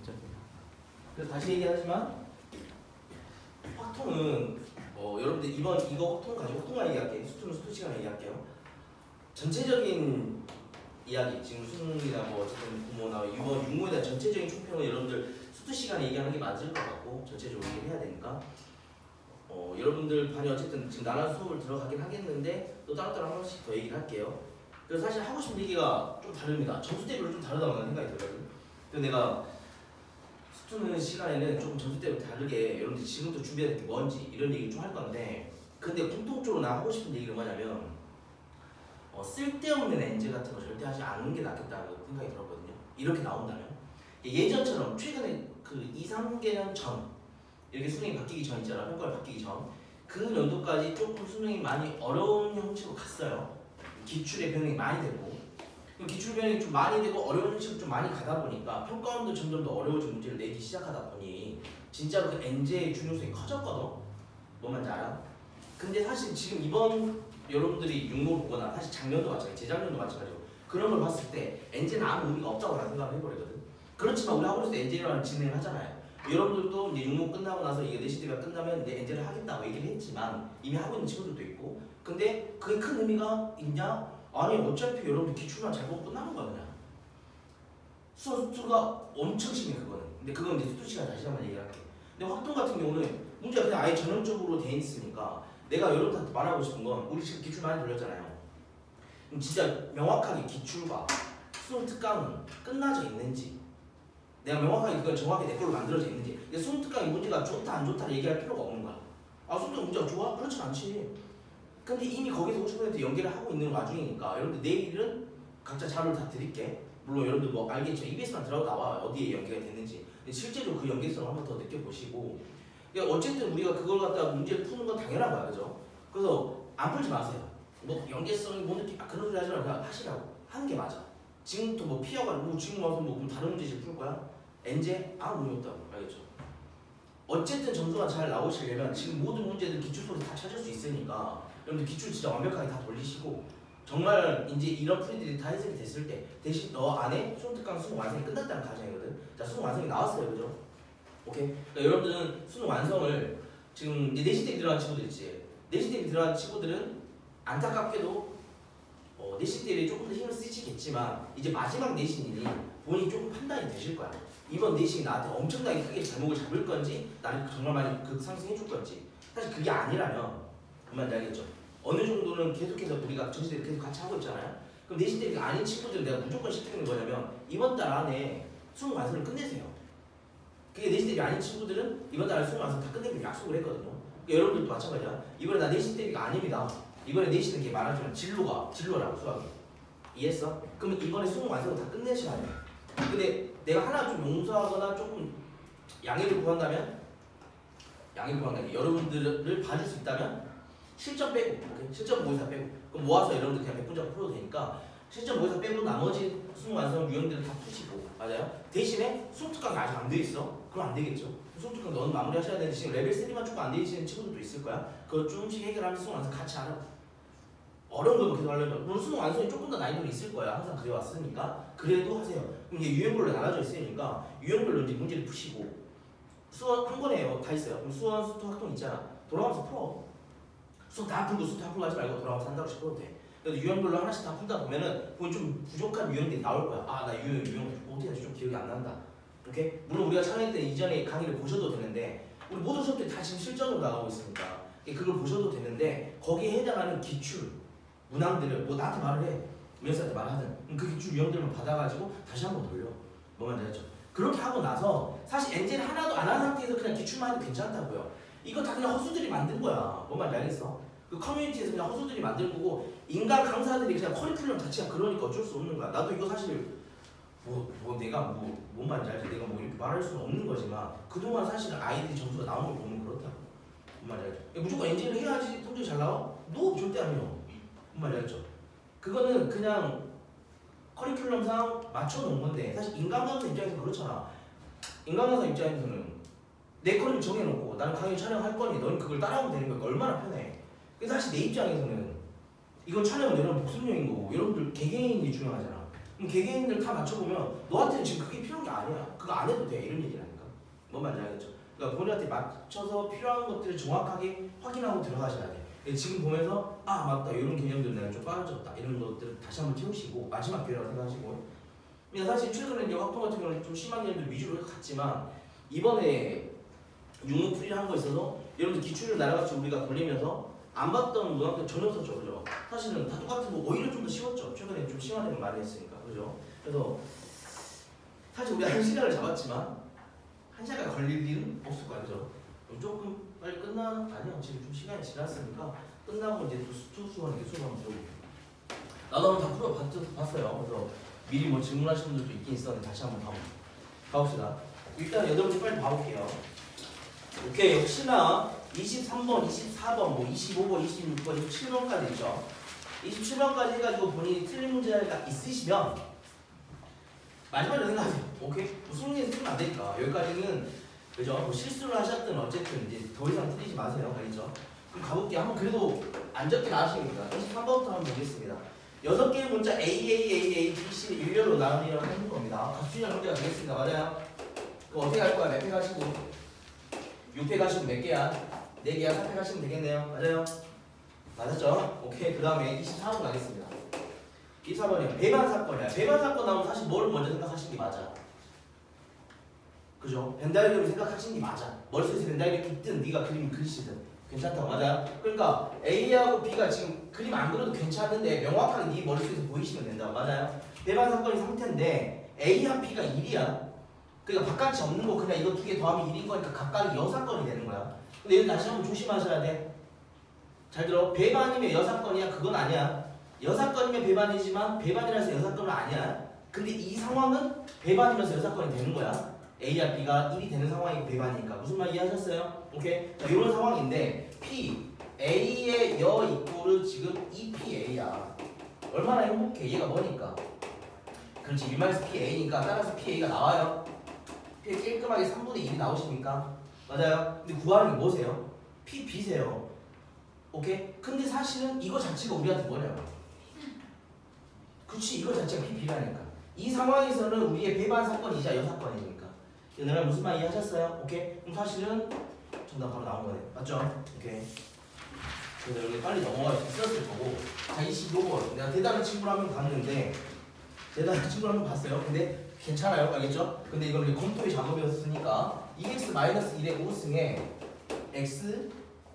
어차피. 그래서 다시 얘기하지만 확통은 여러분들 이번 이거 확통 가지고 확통만 얘기할게요. 수투는 수투 시간 얘기할게요. 전체적인 이야기 지금 수능이나 뭐 어쨌든 부모나 이번 육모에 대한 전체적인 총평을 여러분들 수투 시간에 얘기하는 게 맞을 것 같고 전체적으로 얘기해야 되니까 여러분들 반이 어쨌든 지금 나눠 수업을 들어가긴 하겠는데 또 따로따로 한 번씩 더 얘기를 할게요. 그래서 사실 하고 싶은 얘기가 좀 다릅니다. 점수 대비로 좀 다르다고 하는 생각이 들거든. 그래서 내가 수투는 시간에는 조금 점수 대비로 다르게 여러분들 지금부터 준비해야 될 게 뭔지 이런 얘기를 좀 할 건데 근데 공통적으로 나 하고 싶은 얘기가 뭐냐면 쓸데없는 엔제 같은 거 절대 하지 않는 게 낫겠다고 생각이 들었거든요. 이렇게 나온다면 예전처럼 최근에 그 2, 3개년 전 이렇게 수능이 바뀌기 전 있잖아. 평가가 바뀌기 전 그 연도까지 조금 수능이 많이 어려운 형식으로 갔어요. 기출의 변형이 많이 되고 기출 변형이 좀 많이 되고 어려운 형식으로 좀 많이 가다 보니까 평가원도 점점 더 어려워진 문제를 내기 시작하다 보니 진짜로 그 엔제의 중요성이 커졌거든. 뭔 말인지 알아? 근데 사실 지금 이번 여러분들이 육모 보거나 사실 작년도 마찬가지, 재작년도 마찬가지고 그런 걸 봤을 때 엔제는 아무 의미가 없다고 나는 생각을 해버리거든. 그렇지만 우리 학원에서 엔제라는 진행을 하잖아요. 여러분들도 이제 육모 끝나고 나서 이게 내신대가 끝나면 이제 엔제를 하겠다고 얘기를 했지만 이미 하고 있는 친구들도 있고 근데 그게 큰 의미가 있냐? 아니 어차피 여러분들 기출만 잘 보고 끝나는 거야 그냥. 수가 엄청 심해 그거는. 근데 그건 이제 수투 시간 다시 한번 얘기할게. 근데 확통 같은 경우는 문제가 그냥 아예 전형적으로 돼 있으니까 내가 여러분한테 말하고 싶은 건 우리 지금 기출 많이 돌렸잖아요. 그럼 진짜 명확하게 기출과 수능 특강은 끝나져 있는지 내가 명확하게 그걸 정확히 내 걸로 만들어져 있는지 근데 수능 특강의 문제가 좋다 안 좋다를 얘기할 필요가 없는 거야. 아 수능 특강 문제가 좋아? 그렇지 않지. 근데 이미 거기서 50% 연계를 하고 있는 와중이니까 여러분들 내일은 각자 자료를 다 드릴게. 물론 여러분들 뭐 알겠죠. EBS만 들어도 나와 어디에 연계가 됐는지. 근데 실제로 그 연계성을 한번 더 느껴보시고 그러니까 어쨌든 우리가 그걸 갖다가 문제를 푸는 건 당연한 거야. 그죠? 그래서 안 풀지 마세요. 뭐 연계성이 뭐 느낌 그런 소리 하지 말고 그냥 하시라고. 하는 게 맞아. 지금부터 뭐 피하고 지금 와서 뭐 다른 문제집 풀 거야? 엔제? 아무 의미 없다고. 알겠죠? 어쨌든 점수가 잘 나오시려면 지금 모든 문제들 기출 소리 다 찾을 수 있으니까 여러분들 기출 진짜 완벽하게 다 돌리시고 정말 이제 이런 풀이들이 다 해석이 됐을 때 대신 너 안에 수능 특강 수능 완성이 끝났다는 가정이거든. 자 수능 완성이 나왔어요. 그죠? 오케이? 그러니까 여러분들은 수능 완성을 지금 이제 내신 대비 들어간 친구들 있지. 내신 대비 들어간 친구들은 안타깝게도 내신 대비에 조금 더 힘을 쓰시겠지만 이제 마지막 내신이니 본인이 조금 판단이 되실 거야. 이번 내신이 나한테 엄청나게 크게 제목을 잡을 건지 나를 정말 많이 급상승해 줄 건지 사실 그게 아니라면 그만 알겠죠. 어느 정도는 계속해서 우리가 전시대를 계속 같이 하고 있잖아요. 그럼 내신 대비가 아닌 친구들은 내가 무조건 시키는 거냐면 이번 달 안에 수능 완성을 끝내세요. 그게 내신 대비 아닌 친구들은 이번 달 안에 수능 완성 다 끝내기로 약속을 했거든요. 그러니까 여러분들도 마찬가지야. 이번에 나 내신 대비가 아닙니다. 이번에 내신은 게 말하자면 진로라고 수학이. 이해했어? 그러면 이번에 수능 완성을 다 끝내셔야 돼. 근데 내가 하나 좀 용서하거나 조금 양해를 구한다면 여러분들을 봐줄 수 있다면 실전 빼고 오케이? 실전 모의사 빼고 그럼 모아서 여러분들 그냥 100분짜리 풀어도 되니까 실전 모의사 빼고 나머지 수능 완성 유형들을 다 푸시고 맞아요? 대신에 수능 특강이 아직 안 돼 있어? 그럼 안 되겠죠? 수능 특강 너는 마무리 하셔야 되는데 지금 레벨 3만 조금 안 되시는 친구들도 있을 거야. 그거 조금씩 해결하면서 수능 완성 같이 하라고. 어려운 거 계속 하려면 물론 수능 완성이 조금 더 난이도는 있을 거야. 항상 그래왔으니까 그래도 하세요. 그럼 이제 유형별로 나눠져 있으니까 유형별로 이제 문제를 푸시고 수원 한 번에 다 있어요. 그럼 수원 수투 학동 있잖아. 돌아가면서 풀어. 수업 다 풀고 수투 다 풀고 하지 말고 돌아가면서 한 달씩 풀어도 돼. 그래서 유형별로 하나씩 다 풀다 보면은 그건 좀 부족한 유형들이 나올 거야. 아 나 유형 어떻게 하지 좀 기억이 안 난다. 오케이? 물론 우리가 촬영 때 이전에 강의를 보셔도 되는데 우리 모든 수업들이 다 지금 실전으로 나가고 있으니까 그걸 보셔도 되는데 거기에 해당하는 기출 문항들을 뭐 나한테 말을 해. 위원쌤한테 말하든 그 기출 유형들만 받아가지고 다시 한번 돌려. 뭐만 되겠죠? 그렇게 하고 나서 사실 엔제를 하나도 안 한 상태에서 그냥 기출만 해도 괜찮다고요. 이거 다 그냥 허수들이 만든 거야. 뭔 말인지 알겠어? 그 커뮤니티에서 그냥 허수들이 만든 거고 인간 강사들이 그냥 커리큘럼 자체가 그러니까 어쩔 수 없는 거야. 나도 이거 사실 내가 뭔 말인지 알지? 내가 뭐 이렇게 말할 수는 없는 거지만 그동안 사실 아이들이 점수가 나온 걸 보면 그렇다고. 뭔 말인지 알죠? 무조건 엔제를 해야지 성적이 잘 나와? 너 절대 아니요. 뭔 말인지 알죠? 그거는 그냥 커리큘럼상 맞춰놓은 건데 사실 인간 강사 입장에서 그렇잖아. 인간 강사 입장에서는 내 커리큘럼 정해놓고 나는 강의 촬영할 거니 너는 그걸 따라하면 되는 거니까 얼마나 편해. 근데 사실 내 입장에서는 이건 촬영은 여러분 목숨용인 거고 여러분들 개개인이 중요하잖아. 그럼 개개인들 다 맞춰보면 너한테는 지금 그게 필요한 게 아니야. 그거 그거 안 해도 돼 이런 얘기라니까. 뭔 말인지 알겠죠? 그러니까 본인한테 맞춰서 필요한 것들을 정확하게 확인하고 들어가셔야 돼. 지금 보면서 아 맞다 이런 개념들 내가 좀 빠져졌다 이런 것들을 다시 한번 채우시고 마지막 기회라고 생각하시고. 그러니까 사실 최근에 확통 같은 경우는 좀 심한 개념들 위주로 갔지만 이번에 융합풀이를 한 거 있어서 여러분들 기출을 날아같이 우리가 걸리면서 안 봤던 문학들 전혀 없었죠, 그죠? 사실은 다 똑같은 거 오히려 좀 더 쉬웠죠. 최근에 좀 심화되는 거 많이 했으니까, 그죠? 그래서 사실 우리 1시간을 잡았지만 1시간 걸릴 일은 없을 거야, 그죠? 조금 빨리 아니요, 지금 좀 시간이 지났으니까 끝나고 이제 투수원 이렇게 수업 한번 들어볼게요. 나도 한번 다 봤어요. 그래서 미리 뭐 질문하시는 분들도 있긴 있었는데 다시 한번 가봅시다. 일단 여러분들 빨리 봐볼게요. 오케이, 역시나 23번, 24번, 뭐 25번, 26번, 27번까지 있죠. 27번까지 해가지고 본인이 틀린 문제가 있으시면 마지막으로 생각하세요. 오케이? 뭐 수능에서 틀리면 안 되니까 여기까지는 그죠? 뭐 실수를 하셨든 어쨌든 이제 더 이상 틀리지 마세요. 알겠죠? 그럼 가볼게요. 한번 그래도 안 적게 나가시니까 23번부터 한번 보겠습니다. 6개의 문자 A, B, C를 일렬로 나누기라고 하는 겁니다. 가수준이랑 문제가 되겠습니다. 맞아요? 그럼 어떻게 할 거야? 몇 회 가시고 6회 가시면 몇 개야? 4개야? 4회 가시면 되겠네요. 맞아요? 맞았죠? 오케이. 그 다음에 24번 가겠습니다. 24번이요. 배반 사건이야. 배반 사건 나오면 사실 뭘 먼저 생각하시는 게 맞아. 그죠? 벤다이어를 생각하시는 게 맞아. 머릿속에서 벤다이어 있든 네가 그림 그리시든 괜찮다고. 맞아요? 그러니까 A하고 B가 지금 그림 안 그려도 괜찮은데 명확하게 네 머릿속에서 보이시면 된다고. 맞아요? 배반 사건이 상태인데 A와 B가 1이야. 그러니까 바깥이 없는 거 그냥 이거 2개 더하면 1인 거니까 각각 여사건이 되는 거야. 근데 여기 다시 한번 조심하셔야 돼. 잘 들어. 배반이면 여사건이야? 그건 아니야. 여사건이면 배반이지만 배반이라서 여사건은 아니야. 근데 이 상황은 배반이면서 여사건이 되는 거야. A와 B가 1이 되는 상황이 배반이니까. 무슨 말 이해하셨어요? 오케이? 자, 이런 상황인데 P, A의 여 이꼴은 지금 2PA야. 얼마나 행복해. 얘가 뭐니까? 그렇지. 1-PA니까 따라서 PA가 나와요. PA 깔끔하게 3분의 1이 나오십니까? 맞아요. 근데 구하는 게 뭐세요? PB세요. 오케이? 근데 사실은 이거 자체가 우리한테 뭐냐고. 그렇지. 이거 자체가 PB라니까. 이 상황에서는 우리의 배반 사건이자 여사건이니까. 내가 무슨 말 이해하셨어요? 오케이? 그럼 사실은 정답 바로 나온 거네. 맞죠? 오케이. 그래서 여기 빨리 넘어갈 수 있었을 거고. 자, 25번. 내가 대단한 친구를 한 명 봤는데 대단한 친구를 한 명 봤어요. 근데 괜찮아요. 알겠죠? 근데 이건 우리 검토의 작업이었으니까 2x-1의 5승에 x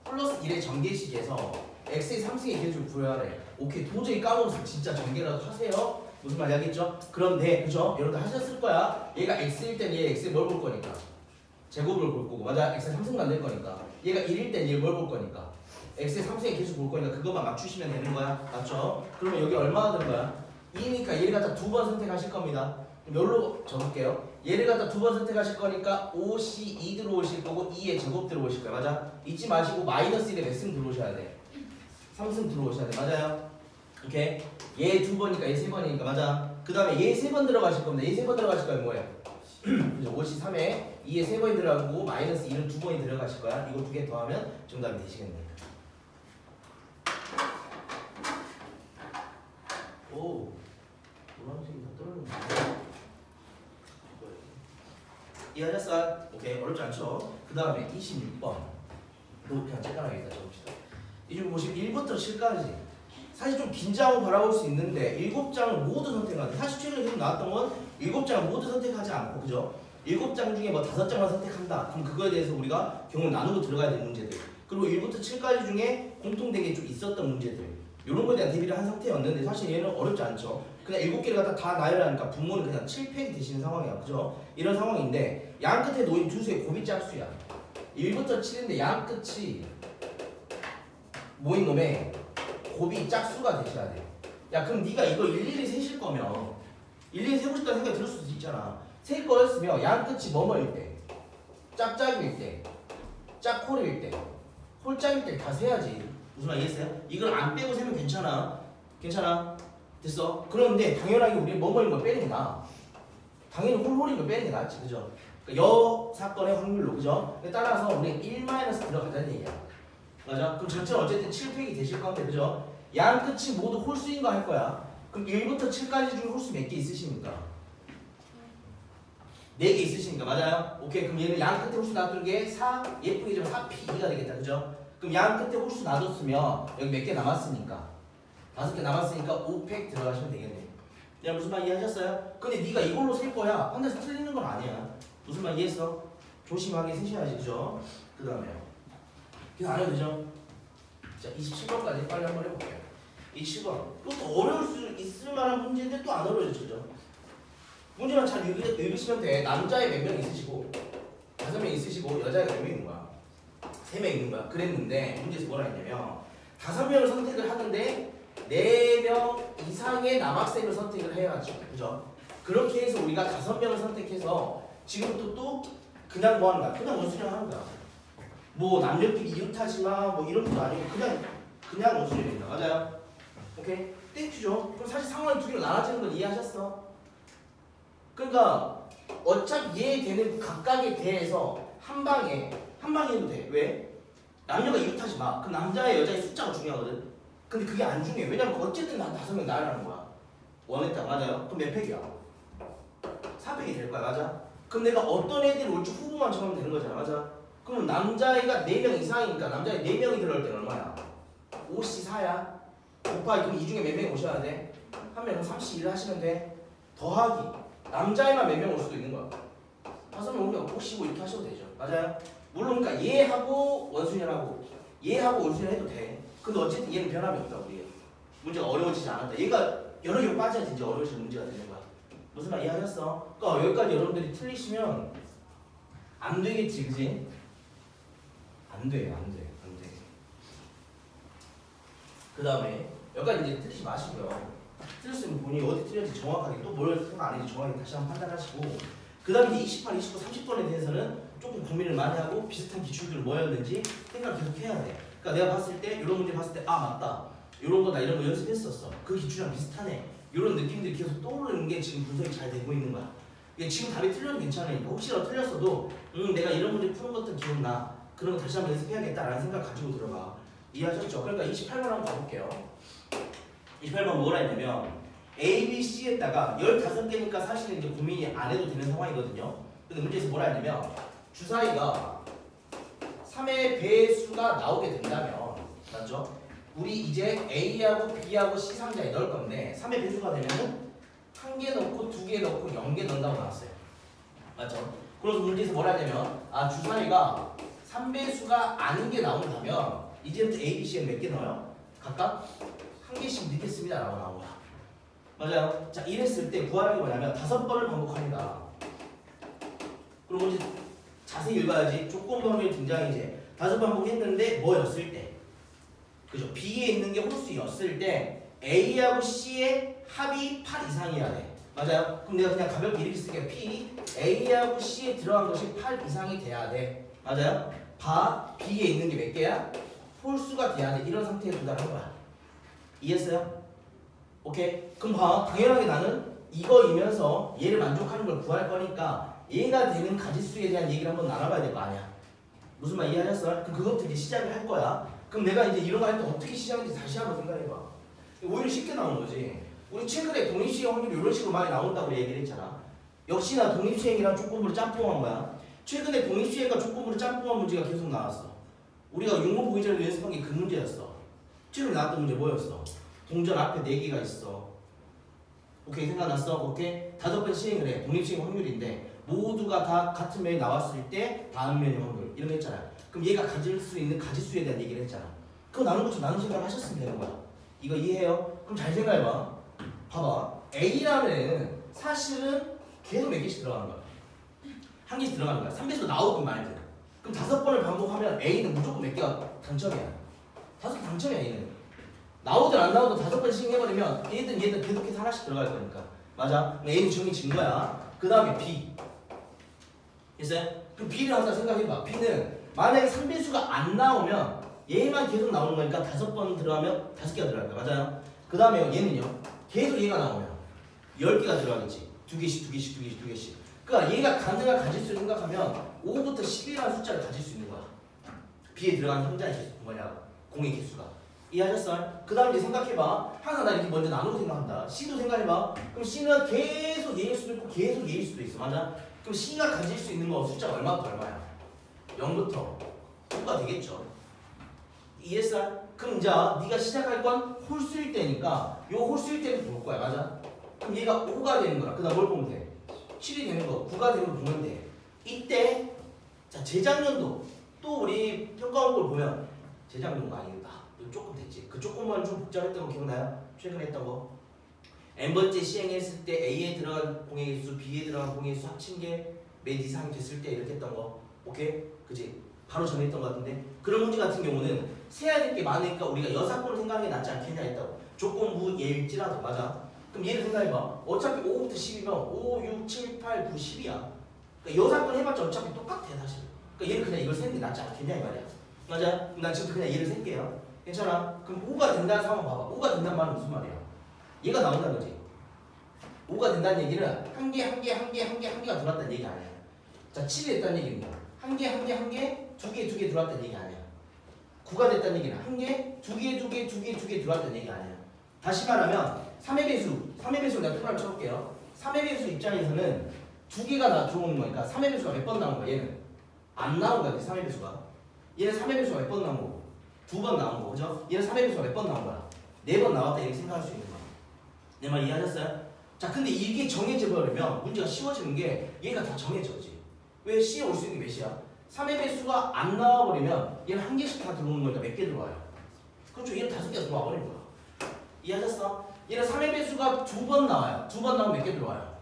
플러스 1의 전개식에서 x의 3승의 계수를 구해야 돼. 오케이. 도저히 까먹어서 진짜 전개라도 하세요. 무슨 말인지 알겠죠? 그런데 그죠? 여러분들 하셨을 거야. 얘가 x일 땐 얘 x에 뭘 볼 거니까? 제곱을 볼 거고. 맞아. x의 3승 만들 거니까. 얘가 1일 땐 얘 뭘 볼 거니까? x의 3승의 계수 볼 거니까 그것만 맞추시면 되는 거야. 맞죠? 그러면 여기 얼마나 되는 거야? 2니까 얘를 갖다 2번 선택하실 겁니다. 뭘로 적을게요? 얘를 갖다 2번 선택하실 거니까 5C2 들어오실 거고 2의 제곱 들어오실 거예요. 맞아? 잊지 마시고 마이너스 1에 몇 승 들어오셔야 돼? 3승 들어오셔야 돼. 맞아요? 오케이? 얘 2번이니까 얘 3번이니까 맞아? 그 다음에 얘 3번 들어가실 겁니다. 얘 3번 들어가실 거예요. 뭐예요? 그죠? 5C3에 2에 3번이 들어가고 마이너스 1은 2번이 들어가실 거야. 이거 2개 더하면 정답이 되시겠네요. 오, 노란색이 다 떨어졌네. 이해하셨어요? 오케이, 어렵지 않죠? 그 다음에 26번. 그냥 쬐깐하게 적읍시다. 이중 보시면 1부터 7까지. 사실 좀 긴장하고 바라볼 수 있는데 7장을 모두 선택하지. 사실 최근에 계속 나왔던 건 7장을 모두 선택하지 않고, 그죠? 7장 중에 뭐 5장만 선택한다. 그럼 그거에 대해서 우리가 경우를 나누고 들어가야 되는 문제들. 그리고 1부터 7까지 중에 공통된 게 좀 있었던 문제들. 이런 거에 대한 대비를 한 상태였는데 사실 얘는 어렵지 않죠. 그냥 7개를 갖다 다 나열하니까 분모는 그냥 7팩이 되시는 상황이야. 그죠? 이런 상황인데 양 끝에 놓인 두 수의 곱이 짝수야. 1부터 7인데 양 끝이 모인 놈에 곱이 짝수가 되셔야 돼. 야, 그럼 네가 이거 일일이 세실 거면 일일이 세고 싶다는 생각이 들 수도 있잖아. 셀 거였으면 양 끝이 뭐뭐일 때, 짝짝일 때, 짝홀일 때, 홀짝일 때 다 세야지. 무슨 말 이해했어요? 이걸 안 빼고 세면 괜찮아. 괜찮아. 됐어? 그런데 당연하게 우리 뭐뭐인 걸 빼는 게 나아. 당연히 홀홀인 걸 빼는 게 낫지. 그죠? 그러니까 여 사건의 확률로. 그죠? 따라서 우리는 1- 들어가자는 얘기야. 맞아? 그럼 전체는 어쨌든 7팩이 되실 건데. 그죠? 양 끝이 모두 홀수인 거 할 거야. 그럼 1부터 7까지 중에 홀수 몇 개 있으십니까? 4개 있으시니까 맞아요? 오케이 그럼 얘는 양 끝에 홀수 놔두는 게 4 예쁘게 좀 4P2가 되겠다 그죠? 그럼 양 끝에 홀수 놔뒀으면 여기 몇 개 남았으니까 5개 남았으니까 5팩 들어가시면 되겠네. 야 무슨 말 이해하셨어요? 근데 네가 이걸로 셀 거야. 판단에서 틀리는 건 아니야. 무슨 말 이해했어? 조심하게 세셔야지 그죠? 그 다음에요. 그냥 안 해도 되죠? 자 27번까지 빨리 한번 해볼게요. 27번 또 어려울 수 있을 만한 문제인데 또 안 어려워지죠. 문제만 잘 읽으시면 돼. 남자애 몇 명 있으시고 5명 있으시고 여자애가 몇 명 있는 거야? 3명 있는 거야. 그랬는데 문제에서 뭐라 했냐면 5명을 선택을 하는데 4명 이상의 남학생을 선택을 해야죠. 그죠? 그렇게 해서 우리가 5명을 선택해서 지금부터 또 그냥 뭐 하는 거야? 그냥 원수령 하는 거야. 뭐 남녀끼리 이웃하지 마, 뭐 이런 것도 아니고 그냥 원수령입니다. 맞아요? 오케이? 땡큐죠? 그럼 사실 상황이 두 개로 나눠지는 건 이해하셨어? 그러니까 어차피 이해되는 각각에 대해서 한 방에 해도 돼. 왜? 남녀가 이웃하지 마. 그 남자의 여자의 숫자가 중요하거든. 근데 그게 안 중요해. 왜냐면 어쨌든 난 5명 나라는 거야. 원했다. 맞아요? 그럼 몇 팩이야? 4팩이 될 거야. 맞아? 그럼 내가 어떤 애들이 올지 후보만 정하면 되는 거잖아. 맞아? 그럼 남자애가 4명 이상이니까 남자애 4명이 들어올 때는 얼마야? 5C4야. 곱하기 그럼 이 중에 몇 명이 오셔야 돼? 한 명은 31을 하시면 돼. 더하기 남자애만 몇 명 올 수도 있는 거야. 5명 오면 55 이렇게 하셔도 되죠. 맞아요? 물론 그러니까 얘하고 원순이하고 얘하고 원순이 해도 돼. 근데 어쨌든 얘는 변함이 없다 우리. 문제가 어려워지지 않았다. 얘가 여러 개 빠져야지 이제 어려워질 문제가 되는 거야. 무슨 말 이해하셨어? 그러니까 여기까지 여러분들이 틀리시면 안 되겠지, 그지? 안 돼. 그 다음에 여기까지 이제 틀리지 마시고요. 틀렸으면 본인이 어디 틀렸는지 정확하게 또 뭘 틀린 거 아닌지 정확하게 다시 한번 판단하시고 그 다음에 이제 28, 29, 30번에 대해서는 조금 고민을 많이 하고 비슷한 기출들을 뭐였는지 생각을 계속 해야 돼. 그러니까 내가 봤을 때 이런 문제 봤을 때 아 맞다 이런 거 나 이런 거 연습했었어. 그 기출이랑 비슷하네. 이런 느낌들이 계속 떠오르는 게 지금 분석이 잘 되고 있는 거야. 지금 답이 틀려도 괜찮으니까 혹시라도 틀렸어도 내가 이런 문제 푸는 것들 기억나. 그런 거 다시 한번 연습해야겠다라는 생각 가지고 들어가. 이해하셨죠? 그러니까 28번 한번 가볼게요. 28번 뭐라 했냐면 A, B, C에다가 15개니까 사실은 이제 고민이 안 해도 되는 상황이거든요. 근데 문제에서 뭐라 했냐면 주사위가 3의 배수가 나오게 된다면 맞죠? 우리 이제 A하고 B하고 C 상자에 넣을 건데 3의 배수가 되면은 1개 넣고 2개 넣고 0개 넣는다고 나왔어요. 맞죠? 그래서 문제에서 뭐라 했냐면 주사위가 3배수가 아닌 게 나온다면 이제부터 A, B, C는 몇 개 넣어요? 각각 1개씩 넣겠습니다 라고 나온 거야. 맞아요? 자 이랬을 때 구하는 게 뭐냐면 5번을 반복합니다. 그리고 이제 자세히 읽어야지. 조건부 확률 등장 이제 5번 반복했는데 뭐였을 때 그죠? B에 있는 게 홀수였을 때 A하고 C의 합이 8 이상이어야 돼. 맞아요? 그럼 내가 그냥 가볍게 이렇게 쓸게요. P A하고 C에 들어간 것이 8 이상이 돼야 돼. 맞아요? B에 있는 게 몇 개야? 홀수가 돼야 돼. 이런 상태에 도달한 거야. 이해했어요? 오케이? 그럼 당연하게 나는 이거이면서 얘를 만족하는 걸 구할 거니까 얘가 되는 가짓수에 대한 얘기를 한번 나눠봐야 될 거 아니야. 무슨 말 이해하셨어요? 그럼 그것부터 이제 시작을 할 거야. 그럼 내가 이제 이런 거 할 때 어떻게 시작하는지 다시 한번 생각해봐. 오히려 쉽게 나오는 거지. 우리 최근에 독립시행 확률이 이런 식으로 많이 나온다고 얘기를 했잖아. 역시나 독립시행이랑 조건부를 짬뽕한 거야. 최근에 독립시행과 조건부를 짬뽕한 문제가 계속 나왔어. 우리가 용모 보기전에 연습한 게 그 문제였어. 최근에 나왔던 문제 뭐였어? 동전 앞에 4개가 있어. 오케이 생각났어? 오케이? 5번 시행을 해. 독립시행 확률인데 모두가 다 같은 면이 나왔을 때 다음 면의 확률 이런 거 했잖아. 그럼 얘가 가질 수 있는 가짓수에 대한 얘기를 했잖아. 그거 나눈 것처럼 나눈 생각을 하셨으면 되는 거야. 이거 이해해요? 그럼 잘 생각해봐. 봐봐. A라는 애는 사실은 계속 몇 개씩 들어가는 거야. 1개씩 들어가는 거야. 3배수가 나오든 말든. 그럼 5번을 반복하면 A는 무조건 몇 개가 당첨이야. 5개 당첨이야 얘는. 나오든 안 나오든 5번씩 해버리면 얘든 계속해서 하나씩 들어갈 거니까. 맞아? A는 정해진 거야. 그 다음에 B. 됐어요? 그럼 B를 항상 생각해봐. B는 만약에 3배수가 안 나오면 얘만 계속 나오는 거니까 5번 들어가면 5개가 들어갈 거야. 맞아요? 그 다음에 얘는요. 계속 얘가 나오면 10개가 들어가겠지. 2개씩. 그러니까 얘가 가능한 가짓수를 생각하면 5부터 10이라는 숫자를 가질 수 있는 거야. B에 들어간 형자의 개수, 공의 개수가. 이해하셨어요? 그 다음 이제 생각해봐. 항상 나 이렇게 먼저 나누고 생각한다. C도 생각해봐. 그럼 C는 계속 얘일 수도 있고 계속 얘일 수도 있어. 맞아? 그럼 C가 가질 수 있는 거 숫자가 얼마부터 얼마야? 0부터 9가 되겠죠. 이해했어? 그럼 이제 네가 시작할 건 홀수일 때니까 요 홀수일 때를 볼 거야. 맞아? 그럼 얘가 5가 되는 거야. 그 다음 뭘 보면 돼? 7이 되는 거, 9가 되는 거 보면 돼. 이때 자 재작년도 또 우리 평가원 걸 보면 재작년도가 아니다. 조금 됐지. 그 조금만 좀 복잡했던 거 기억나요? 최근에 했던 거. n번째 시행했을 때 A에 들어간 공의 개수, B에 들어간 공의 개수 합친 게 몇 이상이 됐을 때 이렇게 했던 거. 오케이? 그치? 바로 전에 했던 거 같은데 그런 문제 같은 경우는 세야 될 게 많으니까 우리가 여사건을 생각하는 게 낫지 않겠냐 했다고. 조건부 예일지라도. 맞아? 그럼 얘를 생각해봐. 어차피 5부터 10이면 5, 6, 7, 8, 9, 10이야. 그러니까 여사건 해봤자 어차피 똑같아 사실. 그러니까 얘를 그냥 이걸 세는 게 낫지 않겠냐 이 말이야. 맞아? 그럼 난 지금 그냥 얘를 셀게요. 괜찮아? 그럼 5가 된다는 상황 봐봐. 5가 된다는 말은 무슨 말이야? 얘가 나온다는 거지. 5가 된다는 얘기는 한 개가 들어왔다는 얘기 아니야. 자, 7이 됐다는 얘기는 한 개, 두 개 들어왔다는 얘기 아니야. 9가 됐다는 얘기는 한 개, 두 개 들어왔다는 얘기 아니야. 다시 말하면 3의 배수 내가 토라를 쳐볼게요. 3의 배수 입장에서는 두 개가 들어오는 거니까 3의 배수가 몇 번 나온 거야? 얘는 안 나온 거야. 3의 배수가. 얘는 3의 배수가 몇 번 나온 거고? 2번 나온 거, 그죠? 얘는 3의 배수가 몇 번 나온 거야? 4번 나왔다 이렇게 생각할 수 있는 거야. 내 말 이해하셨어요? 자, 근데 이게 정해져 버리면 문제가 쉬워지는 게 얘가 다 정해져지. 왜 C에 올 수 있는 게 몇이야? 3의 배수가 안 나와버리면 얘는 한 개씩 다 들어오는 거니까 몇 개 들어와요? 그렇죠. 얘는 5개가 들어와 버린 거야. 이해하셨어? 얘는 3의 배수가 2번 나와요. 2번 나오면 몇 개 들어와요?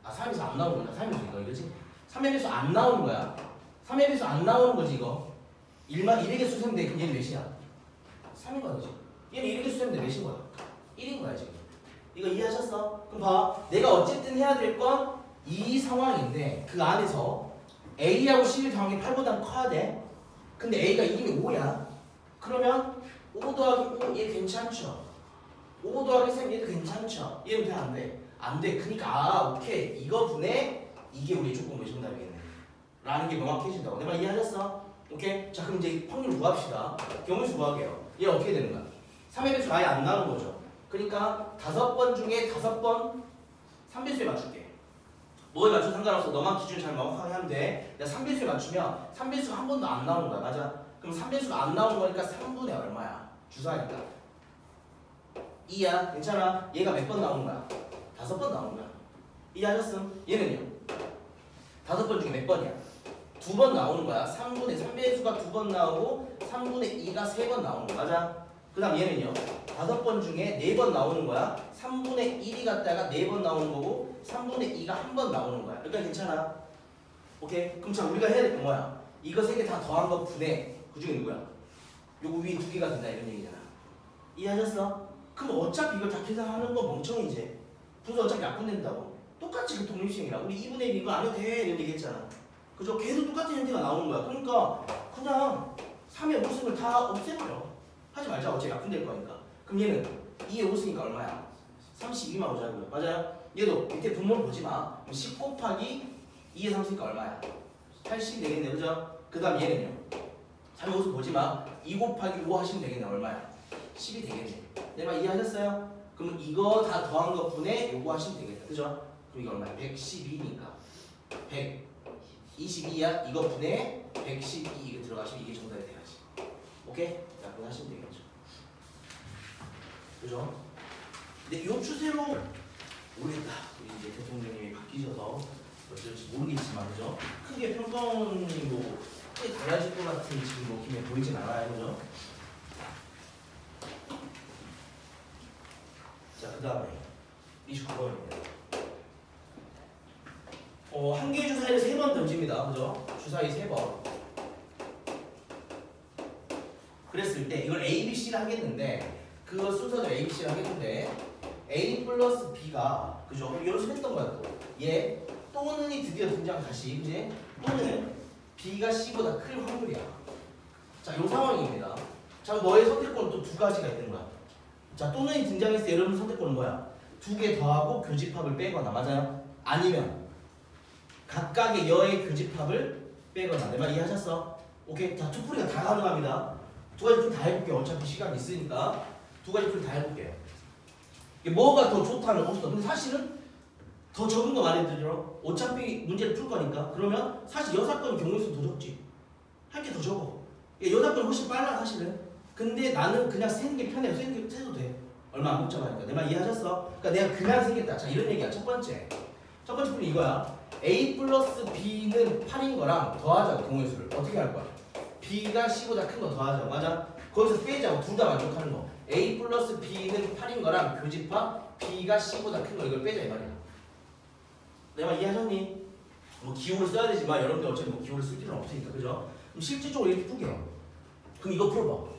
아, 3의 배수 안 나오는 거야. 3의 배수 이거지? 3의 배수 안 나오는 거야. 3의 배수 안 나오는 거지 이거. 1의 개수 세면 돼. 그럼 얘는 몇이야? 3인 거지. 얘는 1의 개수 세면 돼. 몇인 거야? 1인 거야 지금. 이거 이해하셨어? 그럼 봐. 내가 어쨌든 해야 될 건 이 상황인데 그 안에서 A하고 C를 더하는 게 8보다 커야 돼. 근데 A가 이미 5야. 그러면 5 더하기 5 얘 괜찮죠? 5 더하기 3 얘도 괜찮죠? 얘는 돼? 안 돼? 안 돼. 그니까 오케이. 이거 분의 이게 우리 조건부의 정답이겠네. 라는 게 명확해진다고. 내 말 이해하셨어? 오케이? 자, 그럼 이제 확률 구합시다. 경우수 구하게요. 얘 어떻게 되는 거야? 3의 배수 아예 안 나오는 거죠. 그러니까 5번 중에 5번 3배수에 맞출게. 뭐에 맞춰 상관없어. 너만 기준 잘 명확하게 하면 돼. 내가 3배수에 맞추면 3배수가 한 번도 안 나오는 거야. 맞아? 그럼 3배수가 안 나오는 거니까 3분의 얼마야? 주사니까 2야. 괜찮아? 얘가 몇 번 나오는 거야? 5번 나오는 거야. 이해하셨음? 얘는요? 5번 중에 몇 번이야? 2번 나오는 거야. 3배수가 2번 나오고 3분의 2가 3번 나오는 거야. 맞아? 그 다음 얘는요? 5번 중에 4번 나오는 거야. 3분의 1이 갔다가 4번 나오는 거고 3분의 2가 한 번 나오는 거야. 그러니까 괜찮아. 오케이? 그럼 자 우리가 해야 될 건 뭐야? 이거 3개 다 더한 거 분의 그 중에 누구야? 요거 위에 2개가 된다 이런 얘기잖아. 이해하셨어? 그럼 어차피 이걸 다 계산하는 건 멍청이지. 분수 어차피 약분된다고. 똑같이 그 독립식이라. 우리 2분의 1 이거 안 해도 돼 이런 얘기 했잖아. 그죠? 계속 똑같은 형태가 나오는 거야. 그러니까 그냥 3의 5승을 다 없애버려. 하지 말자. 어차피 약분될 거니까. 그럼 얘는 2의 5승이니까 얼마야? 32만 오자고요. 맞아요? 얘도 밑에 분모를 보지 마. 10 곱하기 2의 3승이니까 얼마야? 80이 되겠네. 그죠? 그 다음 얘는요. 3의 5승 보지 마. 2 곱하기 5 하시면 되겠네. 얼마야? 10이 되겠네. 내 말 이해하셨어요? 그럼 이거 다 더한 것 분에 요거 하시면 되겠다. 그죠? 그럼 이거 얼마야? 112니까 122야. 이거 분에 112 이거 들어가시면 이게 정답이 돼야지. 오케이? 자, 그거 하시면 되겠죠. 그죠? 근데 요 추세로 모르겠다. 우리 이제 대통령님이 바뀌셔서 어쩔지 모르겠지만 그죠? 크게 평가원이 뭐 크게 달라질 것 같은 지금 느낌이 보이진 않아요. 그죠? 자, 그 다음에 29번입니다. 한 개의 주사위를 3번 던집니다. 그죠? 주사위 3번. 그랬을 때 이걸 A, B, C를 하겠는데 그 순서대로 A, B, C를 하겠는데 A 플러스 B가 그죠? 여기서 했던 거야 또. 얘 또는이 드디어 등장 다시. 그지? 또는 B가 C보다 클 확률이야. 자, 이 상황입니다. 자, 너의 선택권은 또 2가지가 있는 거야. 자, 또는이 등장했을 때 여러분 선택권은 뭐야? 2개 더하고 교집합을 빼거나. 맞아요? 아니면 각각의 여의 교집합을 빼거나. 내 말 이해하셨어? 오케이? 자, 투풀이가 다 가능합니다. 2가지 풀 다 해볼게요. 어차피 시간이 있으니까 2가지 풀 다 해볼게요. 이게 뭐가 더 좋다는 없어. 근데 사실은 더 적은 거 말해드려. 어차피 문제를 풀 거니까. 그러면 사실 여사건 경우의 수 더 적지. 할 게 더 적어. 여사건 훨씬 빨라 사실은. 근데 나는 그냥 세는 게 편해. 세는 게 세도 돼. 얼마 안 복잡하니까. 내 말 이해하셨어? 그러니까 내가 그냥 세겠다. 자 이런 얘기야. 첫 번째 풀이 이거야. A 플러스 B는 8인 거랑 더하자고 경우의 수를. 어떻게 할 거야? B가 C보다 큰 거 더하자고. 맞아? 거기서 빼자고. 둘 다 만족하는 거. A 플러스 B는 8인 거랑 교집합 B가 C보다 큰 거 이걸 빼자 이 말이야. 내 말 이해하셨니? 뭐 기호를 써야 되지만 여러분들 어차피 뭐 기호를 쓸 필요는 없으니까. 그죠? 그럼 실질적으로 이렇게 풀게요. 그럼 이거 풀어봐.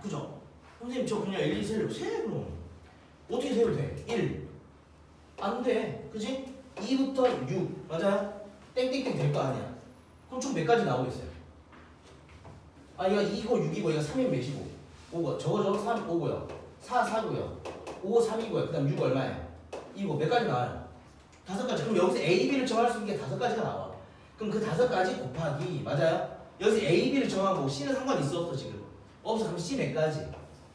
그죠? 선생님 저 그냥 1, 2 세려고 세 그럼. 어떻게 세도 돼? 1. 안 돼. 그지? 2부터 6. 맞아요? 땡땡땡 될 거 아니야. 그럼 총 몇 가지 나오겠어요? 아 이거 2고 6이고 이거 3인 몇이고 5고 저거 3, 5고요. 4, 4고요. 5, 3이고요. 그 다음 6 얼마예요? 2고 몇 가지 나와요? 5가지. 그럼 여기서 A, B를 정할 수 있는 게 5가지가 나와. 그럼 그 5가지 곱하기 맞아요? 여기서 A, B를 정하고 C는 상관 있어 없어 지금? 없어. 그럼 C 몇 가지?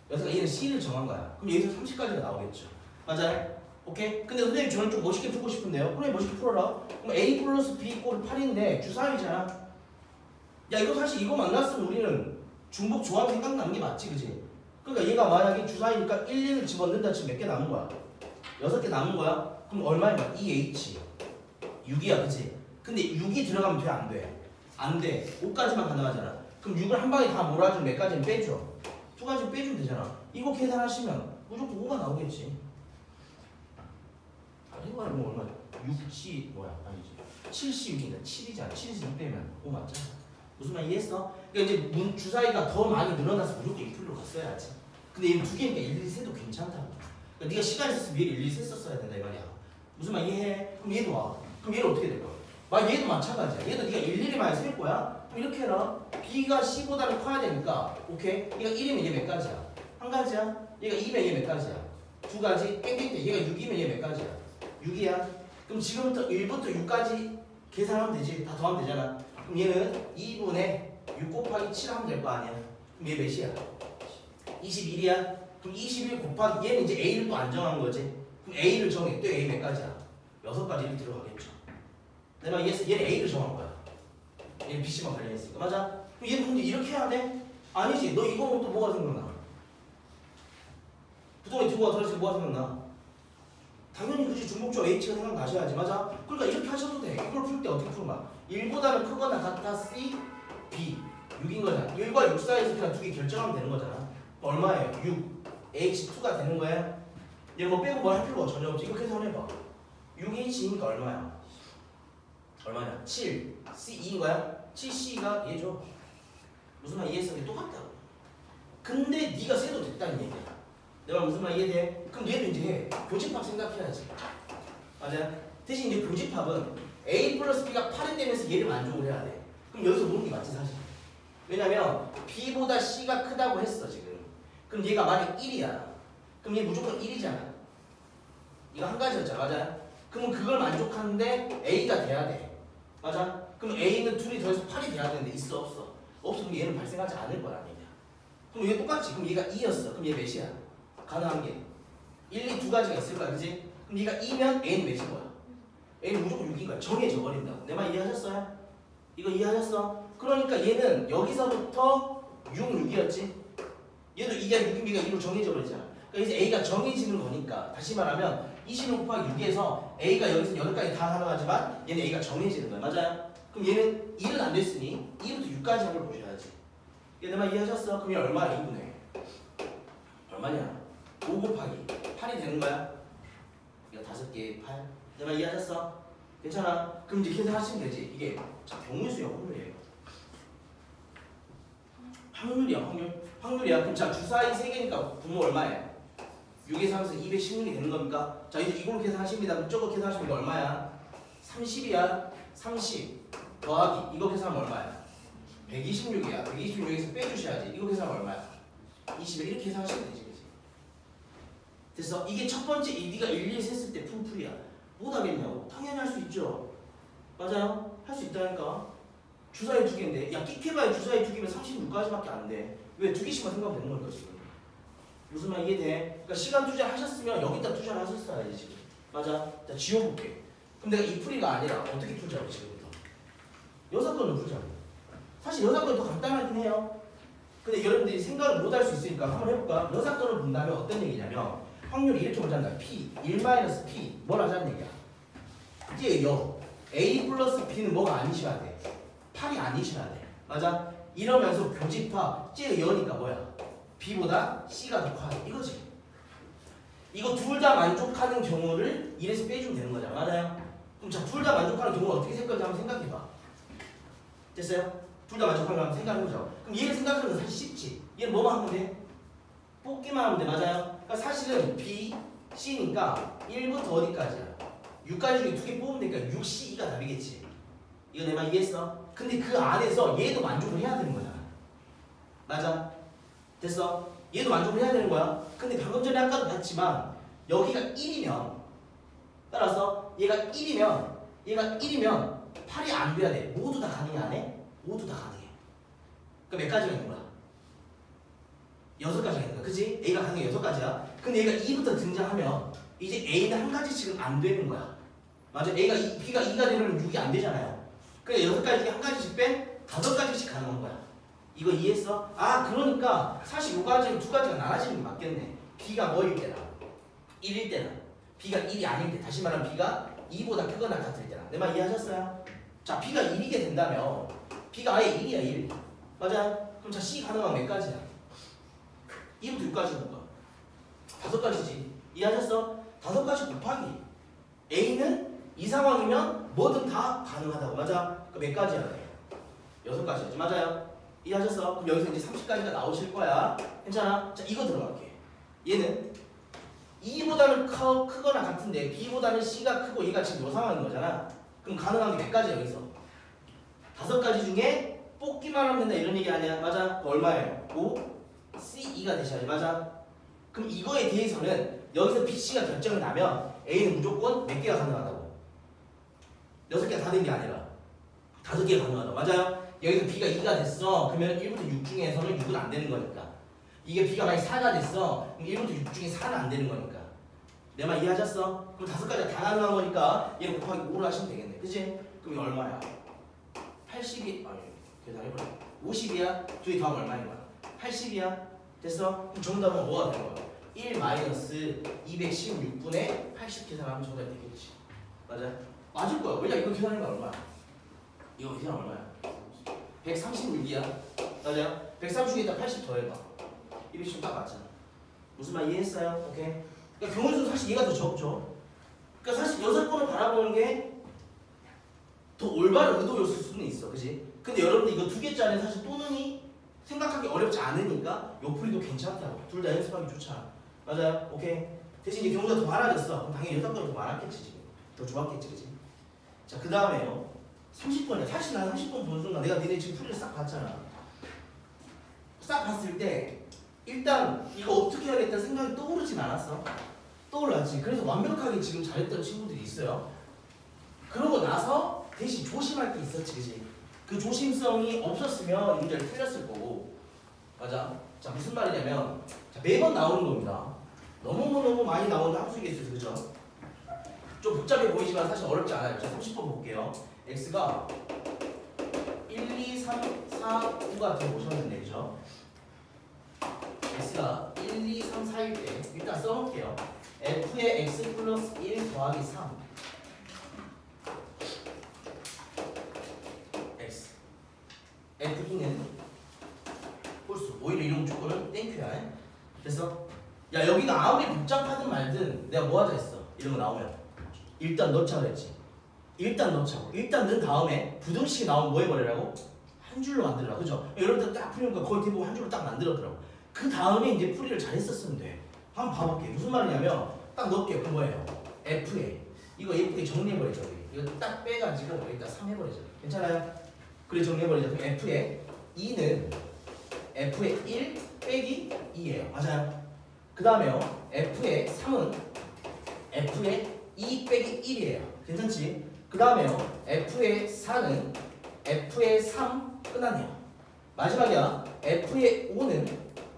여기서 얘는 C를 정한 거야. 그럼 여기서 30가지가 나오겠죠. 맞아요? 오케이? 근데 선생님 저는 좀 멋있게 풀고 싶은데요. 그래 멋있게 풀어라. 그럼 A 플러스 B 꼴 8인데 주사위잖아. 야 이거 사실 이거 만났으면 우리는 중복 조합 생각나는 게 맞지 그지? 그러니까 얘가 만약에 주사위니까 1, 1을 집어넣는다 치면 몇 개 남은 거야? 6개 남은 거야? 그럼 얼마야? 2H 6이야 그치? 근데 6이 들어가면 돼 안 돼? 안 돼. 5까지만 가능하잖아. 그럼 6을 한 방에 다 몰아주면 몇 가지는 빼줘. 2가지 빼주면 되잖아. 이거 계산하시면 무조건 5가 나오겠지. 이거 뭐 얼마? 6C 뭐야? 아니지. 7C6이니까 7이잖아. 7에서 6 빼면 5 맞잖아. 무슨 말 이해했어? 그러니까 이제 주사위가 더 많이 늘어나서 무조건 2풀로 갔어야지. 근데 얘는 두 개니까 1, 2, 세도 괜찮다고. 그러니까 네가 시간 있었으면 얘를 1, 2, 세 썼어야 된다 이 말이야. 무슨 말 이해해? 그럼 얘도 와. 그럼 얘는 어떻게 될까? 얘도 마찬가지야. 얘도 네가 1, 1이 많이 셀 거야. 그럼 이렇게 해라. B가 C보다는 커야 되니까 오케이? 얘가 1이면 얘 몇 가지야? 한 가지야. 얘가 2면 얘 몇 가지야? 두 가지. 땡땡땡. 얘가 6이면 얘 몇 가지야? 6이야. 그럼 지금부터 1부터 6까지 계산하면 되지. 다 더하면 되잖아. 그럼 얘는 2분의 6 곱하기 7 하면 될 거 아니야. 그럼 얘 몇이야? 21이야. 그럼 21 곱하기 얘는 이제 A를 또 안 정한 거지. 그럼 A를 정해. 또 A 몇 가지야? 6가지 이렇게 들어가겠죠. 내 말 이해했어? 얘는 A를 정한 거야. 얘는 BC만 관련했으니까. 맞아? 그럼 얘는 근데 이렇게 해야 돼? 아니지. 너 이거 보면 또 뭐가 생각나? 부동의 듀오가 들어있으면 뭐가 생각나? 당연히 그지 중복조 H가 생각나셔야지. 맞아? 그러니까 이렇게 하셔도 돼. 이걸 풀 때 어떻게 푸는 거야? 1보다는 크거나 같아 C, B 6인 거잖아. 1과 6 사이에서 그냥 두 개 결정하면 되는 거잖아. 얼마예요? 6 H2가 되는 거야? 얘 뭐 빼고 뭐 할 필요가 전혀 없지. 이거 계산해봐. 6H니까 얼마야? 얼마냐? 7 C2인 거야? 7C가 얘죠. 무슨 말 이해했어? 똑같다고. 근데 네가 세도 됐다는 얘기야. 내 말 무슨 말 이해돼? 그럼 얘도 이제 해. 교집합 생각해야지. 맞아? 대신 이제 교집합은 A 플러스 B가 8이 되면서 얘를 만족을 해야 돼. 그럼 여기서 노는 게 맞지 사실. 왜냐면 B보다 C가 크다고 했어 지금. 그럼 얘가 만약 1이야. 그럼 얘 무조건 1이잖아. 이거 한 가지였잖아. 맞아? 그러면 그걸 만족하는데 A가 돼야 돼. 맞아? 그럼 A는 둘이 더해서 8이 돼야 되는데 있어 없어? 없어. 그럼 얘는 발생하지 않을 거란 얘기야. 그럼 얘 똑같지. 그럼 얘가 2였어. 그럼 얘 몇이야? 가능한 게 1, 2 두 가지가 있을 거야. 그치? 그럼 얘가 2면 A는 몇인 거야? A는 무조건 6인 거야. 정해져 버린다고. 내 말 이해하셨어요? 이거 이해하셨어? 그러니까 얘는 여기서부터 6, 6이었지? 얘도 이게 6이면 얘가 2로 정해져 버리잖아. 그러니까 이제 A가 정해지는 거니까 다시 말하면 26 곱하기 6에서 A가 여기서 8가지 다 가능하지만 얘는 A가 정해지는 거야. 맞아요? 그럼 얘는 1은 안 됐으니 2부터 6까지 한 걸 보셔야지. 얘 내 말 이해하셨어? 그럼 얘 얼마야? 2분의 얼마냐? 5 곱하기 8이 되는 거야? 이거 5개 8. 내 말 이해하셨어? 괜찮아? 그럼 이제 계산하시면 되지. 이게 자, 경우수야 확률이에요. 확률이야 확률. 확률이야. 그럼 자 주사위 3개니까 분모 얼마야? 6에서 하면서 216이 되는 겁니까? 자 이제 이걸로 계산하십니다. 그럼 저거 계산하시면 이거 얼마야? 30이야. 30 더하기 이거 계산하면 얼마야? 126이야. 126에서 빼주셔야지. 이거 계산하면 얼마야? 21 이렇게 계산하시면 되지. 그치? 됐어? 이게 첫 번째 네가 1, 2 셌을 때 풀풀이야. 못하겠냐고? 당연히 할 수 있죠. 맞아요? 할 수 있다니까. 주사위 2개인데 야 끽해봐야 주사위 2개면 36까지밖에 안 돼. 왜 2개씩만 생각하면 되는 거니까 지금. 무슨 말 이해돼? 그러니까 시간 투자하셨으면 여기다 투자를 하셨어야지 지금. 맞아? 자, 지워볼게. 그럼 내가 이 풀이가 아니라 어떻게 풀자고 지금부터? 여사건을 풀자고. 사실 여사건이 더 간단하긴 해요. 근데 여러분들이 생각을 못 할 수 있으니까 한번 해볼까? 여사건을 본다면 어떤 얘기냐면 확률이 이렇게 보자면 P 1-P 뭘 하자는 얘기야? 이게 A 플러스 B는 뭐가 아니셔야 돼? 8이 아니셔야 돼. 맞아? 이러면서 교집합 C의 여니까 뭐야? B보다 C가 더 커야 돼. 이거지. 이거 둘 다 만족하는 경우를 1에서 빼주면 되는 거잖아. 맞아요? 그럼 자, 둘 다 만족하는 경우가 어떻게 될 건지 한번 생각해봐. 됐어요? 둘 다 만족하는 거 한번 생각해보자. 그럼 얘를 생각하면 사실 쉽지. 얘는 뭐만 하면 돼? 뽑기만 하면 돼. 맞아요? 그러니까 사실은 B, C니까 1부터 어디까지야? 6까지 중에 2개 뽑으면 되니까 6, C, E가 답이겠지. 이거 내 말 이해했어? 근데 그 안에서 얘도 만족을 해야 되는 거잖아. 맞아? 됐어? 얘도 만족을 해야 되는 거야. 근데 방금 전에 아까도 봤지만 여기가 1이면 따라서 얘가 1이면 8이 안 돼야 돼. 모두 다 가능해 안 해? 모두 다 가능해. 그럼 몇 가지가 있는 거야? 6가지가 있는 거야. 그치? A가 가능해 6가지야. 근데 얘가 2부터 등장하면 이제 A는 한 가지씩은 안 되는 거야. 맞아? B가 2가 되면 6이 안 되잖아요. 그러니까 6가지 중에 한 가지씩 뺀 5가지씩 가능한 거야. 이거 이해했어? 아, 그러니까 사실 요 가지는 2가지가 나눠지는 게 맞겠네. B가 뭐일 때나 1일 때나 B가 1이 아닐 때, 다시 말하면 B가 2보다 크거나 같을 때나. 내 말 이해하셨어요? 자, B가 1이게 된다면 B가 아예 1이야 1. 맞아? 그럼 자, C 가능한 몇 가지야? 2부터 6까지인 거야. 5가지지. 이해하셨어? 5가지 곱하기 A는 이 상황이면 뭐든 다 가능하다고. 맞아? 그 몇 가지야? 6가지지. 맞아요? 이해하셨어? 그럼 여기서 이제 30까지가 나오실 거야. 괜찮아? 자, 이거 들어갈게. 얘는 2보다는 크거나 같은데 B보다는 C가 크고 얘가 지금 이 상황인 거잖아. 그럼 가능한 게 몇 가지야 여기서? 5가지 중에 뽑기만 하면 된다 이런 얘기 아니야? 맞아? 얼마예요? 5, C, E가 되셔야지. 맞아? 그럼 이거에 대해서는 여기서 B, C가 결정이 나면 A는 무조건 몇 개가 가능하다고? 6개가 다 된 게 아니라 5개가 가능하다고. 맞아요? 여기서 B가 2가 됐어. 그러면 1부터 6 중에서는 6은 안 되는 거니까. 이게 B가 만약 4가 됐어. 그럼 1부터 6 중에 4는 안 되는 거니까. 내 말 이해하셨어? 그럼 5가지가 다 가능한 거니까 얘를 곱하기 5로 하시면 되겠네. 그치? 그럼 이거 얼마야? 80이 아니 계산해보래. 50이야? 둘이 더하면 얼마인 거야? 80이야? 됐어? 그럼 정답은 뭐가 되는 거야? 1-216분의 80 계산하면 정답이 되겠지. 맞아? 맞을 거야. 왜냐 이거 계산하면 얼마야? 이거 계산하면 얼마야? 136이야. 맞아요? 136에다 80 더해봐. 210 딱 맞잖아. 무슨 말 이해했어요? 오케이? 그러니까 경우수 사실 얘가 더 적죠. 그러니까 사실 6번을 바라보는 게 더 올바른 의도였을 수는 있어. 그지? 근데 여러분들 이거 2개짜리 사실 또는이 생각하기 어렵지 않으니까 요 풀이도 괜찮다고. 둘 다 연습하기 좋잖아. 맞아요? 오케이? 대신 이제 경우가 더 많아졌어. 그럼 당연히 6번이 더 많았겠지 지금. 더 좋았겠지. 그지? 자, 그 다음에요. 30번이야. 사실 난 30번 보는 순간 내가 니네 지금 풀이를 싹 봤잖아. 싹 봤을 때 일단 이거 어떻게 해야겠다 생각이 떠오르진 않았어. 떠올랐지. 그래서 완벽하게 지금 잘했던 친구들이 있어요. 그러고 나서 대신 조심할 게 있었지. 그치? 그 조심성이 없었으면 이 문제를 틀렸을 거고. 맞아. 자, 무슨 말이냐면 자, 매번 나오는 겁니다. 너무너무 많이 나오는 함수가 있어서. 그죠? 좀 복잡해 보이지만 사실 어렵지 않아요. 자, 30번 볼게요. x가 1, 2, 3, 4, 5가 들어오셨는데 그죠? x가 1, 2, 3, 4일 때 일단 써놓을게요. f의 x 플러스 1 더하기 3 x f는 홀수. 오히려 이런 조건은 땡큐야. 됐어? 야, 여기가 아무리 복잡하든 말든 내가 뭐 하자 했어. 이런 거 나오면 일단 넣자 그랬지. 일단 넣자고. 일단 넣은 다음에 부등식이 나오면 뭐 해버리라고? 한 줄로 만들으라고. 그죠? 여러분들 딱 풀리니까 거의 대부분 한 줄로 딱 만들었더라고. 그 다음에 이제 풀이를 잘 했었으면 돼. 한번 봐볼게. 무슨 말이냐면 딱 넣을게요. 그럼 뭐예요? FA. 이거 FA 정리해버리죠. 이거 딱 빼가지고 여기다 3 해버리죠. 괜찮아요? 그래 정리해버리죠. 그럼 F의 2는 F의 1 빼기 2예요. 맞아요? 그 다음에요. F의 3은 F의 2 빼기 1이에요. 괜찮지? 그 다음에요. F의 4는 F의 3 끝났네요. 마지막이야. F의 5는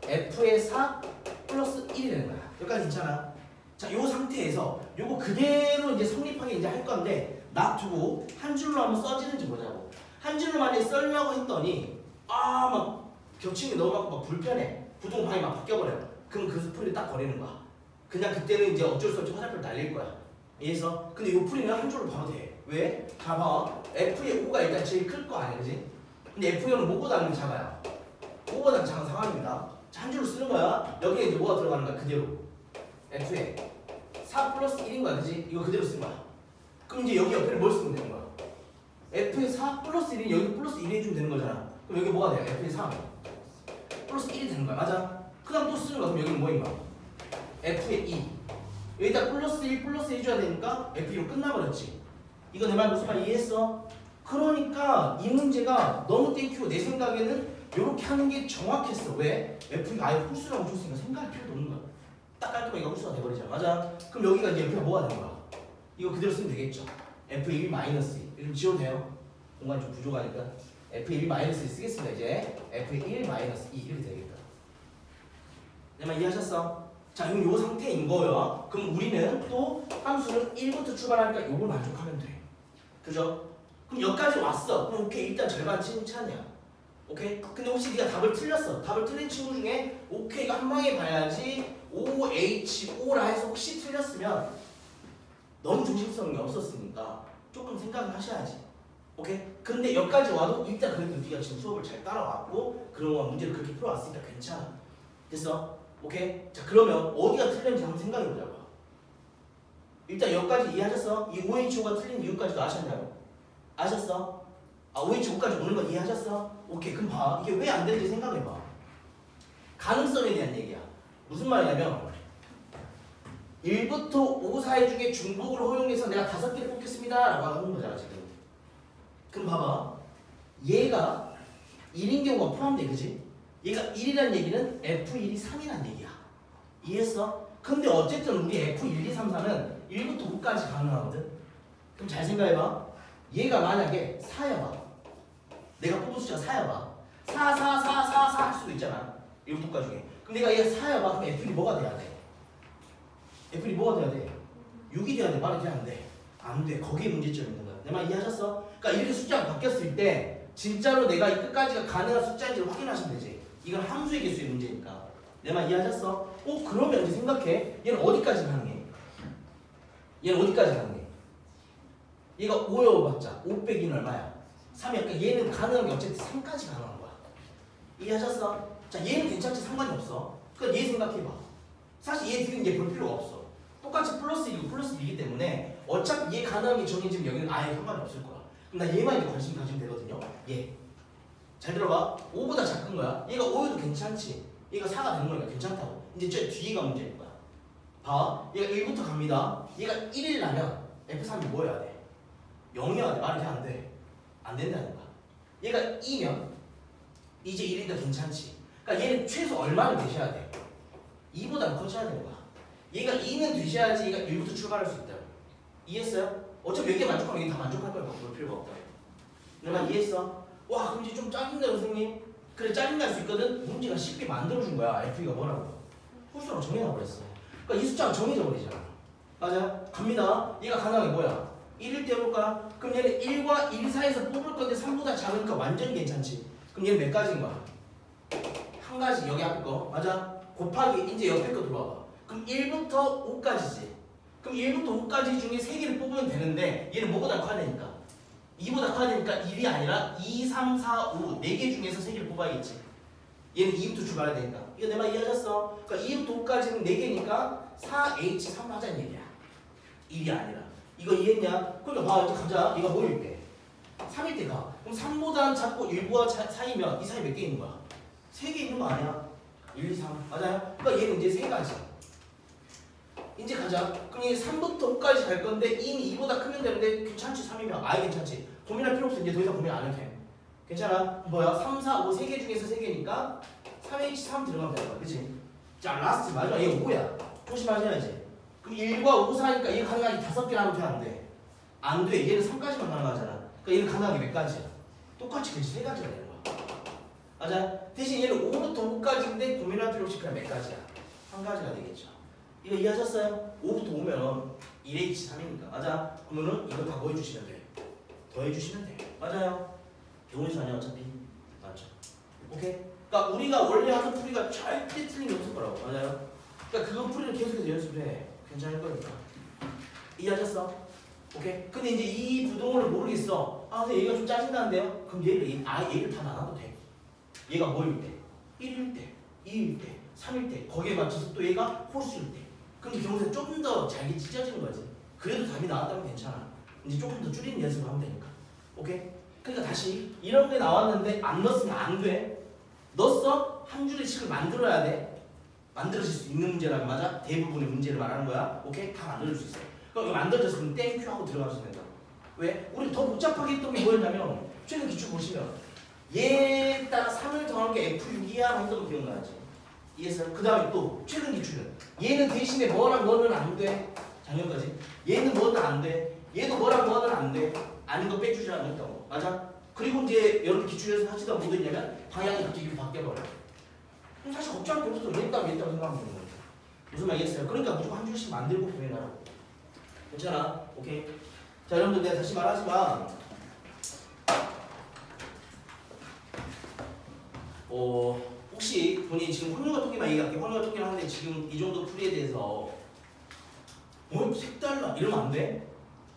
F의 4 플러스 1이 되는 거야. 여기까지 괜찮아? 자, 요 상태에서 요거 그대로 이제 성립하게 이제 할 건데 놔두고 한 줄로 한번 써지는지 보자고. 한 줄로 만약에 쓰려고 했더니 막 겹치는 게 너무 많고 막 불편해. 부동방이 막 바뀌어버려. 그럼 그 풀이 딱 버리는 거야. 그냥 그때는 이제 어쩔 수 없이 화살표를 날릴 거야. 이해해서? 근데 요 풀이는 한 줄로 봐도 돼. 왜? 자, 봐. F의 5가 일단 제일 클 거 아니야, 그지? 근데 F는 뭐보다는 작아요. 5보다는 작은 상황입니다. 자, 한 줄로 쓰는 거야. 여기에 이제 뭐가 들어가는 거야, 그대로. F에 4 플러스 1인 거야, 그지? 이거 그대로 쓴 거야. 그럼 이제 여기 옆에는 뭘 쓰면 되는 거야? F에 4 플러스 1이 여기 플러스 1 해주면 되는 거잖아. 그럼 여기 뭐가 돼요? F에 3 플러스 1이 되는 거야, 맞아? 그 다음 또 쓰는 거야. 그럼 여기는 뭐인 거야? F에 2 여기다 플러스 1 플러스 1 해줘야 되니까 F2로 끝나버렸지. 이거 내 말 무슨 말 이해했어? 그러니까 이 문제가 너무 땡큐고 내 생각에는 이렇게 하는 게 정확했어. 왜? F가 아예 홀수라고 줬으니까 생각할 필요도 없는 거야. 딱 깔끔하게 홀수가 돼버리잖아. 맞아? 그럼 여기가 이제 F가 뭐가 되는 거야? 이거 그대로 쓰면 되겠죠. F1 마이너스 2 이렇게 지워도 돼요. 공간이 좀 부족하니까 F1 마이너스 2 쓰겠습니다. 이제 F1 마이너스 2 이렇게 되겠다. 내 말 이해하셨어? 자, 그럼 요 상태인 거예요. 그럼 우리는 또 함수는 1부터 출발하니까 요걸 만족하면 돼. 그죠? 그럼 여기까지 왔어. 그럼 오케이, 일단 절반 칭찬이야. 오케이? 근데 혹시 네가 답을 틀렸어. 답을 틀린 친구 중에 오케이 이거 한 방에 봐야지 OHO라 해서 혹시 틀렸으면 너무 조심성이 없었으니까 조금 생각을 하셔야지. 오케이? 근데 여기까지 와도 일단 그래도 네가 지금 수업을 잘 따라왔고 그런 거 문제를 그렇게 풀어왔으니까 괜찮아. 됐어? 오케이? 자, 그러면 어디가 틀렸는지 한번 생각해보자고. 일단 여기까지 이해하셨어? 이 OHO가 틀린 이유까지도 아셨냐고? 아셨어? OHO까지 오는 건 이해하셨어? 오케이, 그럼 봐. 이게 왜 안 되는지 생각해봐. 가능성에 대한 얘기야. 무슨 말이냐면 1부터 5 사이 중에 중복을 허용해서 내가 5개를 뽑겠습니다 라고 하는 거잖아 지금. 그럼 봐봐. 얘가 1인 경우가 포함돼, 그지? 얘가 1이라는 얘기는 F1이 3이라는 얘기야. 이해했어? 근데 어쨌든 우리 F1, 2, 3, 4는 1부터 5까지 가능하거든? 그럼 잘 생각해봐. 얘가 만약에 4여봐. 내가 뽑은 숫자가 4여봐. 4, 4, 4, 4, 4 할 수도 있잖아. 1부터 5까지 중에. 그럼 내가 얘가 4여봐. 그럼 F1이 뭐가 돼야 돼? F1이 뭐가 돼야 돼? 6이 돼야 돼? 말이 돼? 안 돼? 안 돼. 거기에 문제점이 있는 거야. 내 말 이해하셨어? 그러니까 이렇게 숫자가 바뀌었을 때 진짜로 내가 이 끝까지가 가능한 숫자인지를 확인하시면 되지. 이건 함수의 개수의 문제니까. 내 말 이해하셨어? 그러면 이제 생각해. 얘는 어디까지 가능해? 얘는 어디까지 가능해? 얘가 5여봤자 5 빼기는 얼마야? 3이야. 그러니까 얘는 가능한 게 어쨌든 3까지 가능한 거야. 이해하셨어? 자, 얘는 괜찮지 상관이 없어. 그러니까 얘 생각해봐. 사실 얘 뒤는 이제 볼 필요가 없어. 똑같이 플러스 1이고 플러스 2이기 때문에 어차피 얘 가능한 게 정해지면 여기는 아예 상관이 없을 거야. 그럼 나 얘만 이제 관심 가지면 되거든요. 얘. 잘 들어봐. 5보다 작은 거야. 얘가 5여도 괜찮지. 얘가 4가 되는 거니까 괜찮다고. 이제 저 뒤가 문제일 거야. 봐. 얘가 1부터 갑니다. 얘가 1이라면 F3이 뭐 해야 돼? 0이어야 돼. 말이 돼? 안 돼? 안 된다는 거야. 얘가 2면 이제 1이니까 괜찮지. 그러니까 얘는 최소 얼마를 되셔야 돼? 2보다 커져야 되는 거야. 얘가 2는 되셔야지 얘가 1부터 출발할 수 있다. 이해했어요? 어차피 여기에 만족하면 여기 다 만족할 거야. 볼 필요가 없다. 내가 이해했어? 와, 그럼 이제 좀 짜증나 선생님. 그래, 짜증날 수 있거든. 문제가 쉽게 만들어준 거야. F가 뭐라고? 홀수라고 정해놔버렸어. 그러니까 이 숫자가 정해져 버리잖아. 맞아? 갑니다. 얘가 가능한 게 뭐야? 1일 때 해볼까? 그럼 얘는 1과 1 사이에서 뽑을 건데 3보다 작으니까 완전히 괜찮지. 그럼 얘는 몇 가지인 거야? 한 가지. 여기 앞에 거. 맞아? 곱하기 이제 옆에 거 들어와봐. 그럼 1부터 5까지지. 그럼 1부터 5까지 중에 3개를 뽑으면 되는데 얘는 뭐보다 커야 되니까? 2보다 커야 되니까 1이 아니라 2, 3, 4, 5 4개 중에서 3개를 뽑아야겠지. 얘는 2부터 출발해야 되니까. 이거 내 말 이해하셨어? 그러니까 2부터 5까지는 4개니까 4H3 하자는 얘기야. 1이 아니라. 이거 이해했냐? 그러니까 봐, 이제 가자. 얘가 뭐일 때? 3일 때 가. 그럼 3보다 작고 1보다 사이면 이 사이 몇 개 있는 거야? 3개 있는 거 아니야? 1, 2, 3. 맞아요? 그러니까 얘는 이제 3가지. 이제 가자. 그럼 얘 3부터 5까지 갈 건데 이미 2보다 크면 되는데 괜찮지? 3이면 아예 괜찮지? 고민할 필요 없어. 이제 더 이상 고민 안 해도 돼. 괜찮아? 뭐야? 3, 4, 5 3개 중에서 3개니까 3H3 들어가면 되는 거야. 그치? 자, 라스트 마지막 얘 5야. 조심하셔야지. 그럼 1과 5 사이니까 얘 가능하게 5개나 하면 돼? 안 돼? 안 돼. 얘는 3까지만 가능하잖아. 그러니까 얘는 가능하게 몇 가지야? 똑같이 그렇지 3가지가 되는 거야. 맞아? 대신 얘는 5부터 5까지인데 고민할 필요 없이 그냥 몇 가지야? 한 가지가 되겠죠. 이거 이해하셨어요? 5부터 5면 1H 3이니까 맞아? 그러면은 이거 다 더해주시면 돼. 더해주시면 돼. 맞아요? 경우수 아니야 어차피. 맞죠? 오케이? 그러니까 우리가 원래 하던 풀이가 절대 틀린 게 없을 거라고. 맞아요? 그러니까 그거 풀이를 계속해서 연습을 해. 괜찮을 거니까. 이해하셨어? 오케이? 근데 이제 이 부동호를 모르겠어. 아 근데 얘가 좀 짜증나는데요? 그럼 얘를 다 나눠도 돼. 얘가 뭐일 때? 1일 때, 2일 때, 3일 때 거기에 맞춰서 또 얘가 홀수일 때. 그럼 경우세 조금 더 잘게 찢어지는 거지. 그래도 답이 나왔다면 괜찮아. 이제 조금 더 줄이는 연습을 하면 되니까. 오케이? 그러니까 다시 이런 게 나왔는데 안 넣었으면 안 돼. 넣었어? 한 줄의 식을 만들어야 돼. 만들어질 수 있는 문제라면 맞아? 대부분의 문제를 말하는 거야. 오케이? 다 만들어줄 수 있어. 그럼 이거 만들어졌으면 땡큐 하고 들어가셔도 된다. 왜? 우리 더 복잡하게 했던 게 뭐였냐면 최근 기출 보시면 얘에다가 3을 더한 게 F6이야 했던 거 기억나지? 이해했어요? 그 다음에 또 최근 기출은 얘는 대신에 뭐랑 뭐는 안 돼. 작년까지 얘는 뭐는 안 돼. 얘도 뭐랑 뭐는 안 돼. 아닌 거 빼주자 했던 거 맞아? 그리고 이제 여러분 기출에서 하시다 뭐 했냐면 방향이 갑자기 바뀌어버려. 그럼 사실 걱정할 게 없어. 얘다고 생각하면 되는 거죠. 무슨 말이겠어요? 그러니까 무조건 한 줄씩 만들고 보내놔라. 괜찮아? 오케이. 자 여러분들 내가 다시 말하지만 혹시 본인이 지금 확률과 통계만 얘기할게. 확률과 통계를 하는데 지금 이 정도 풀이에 대해서 색달라 이러면 안 돼?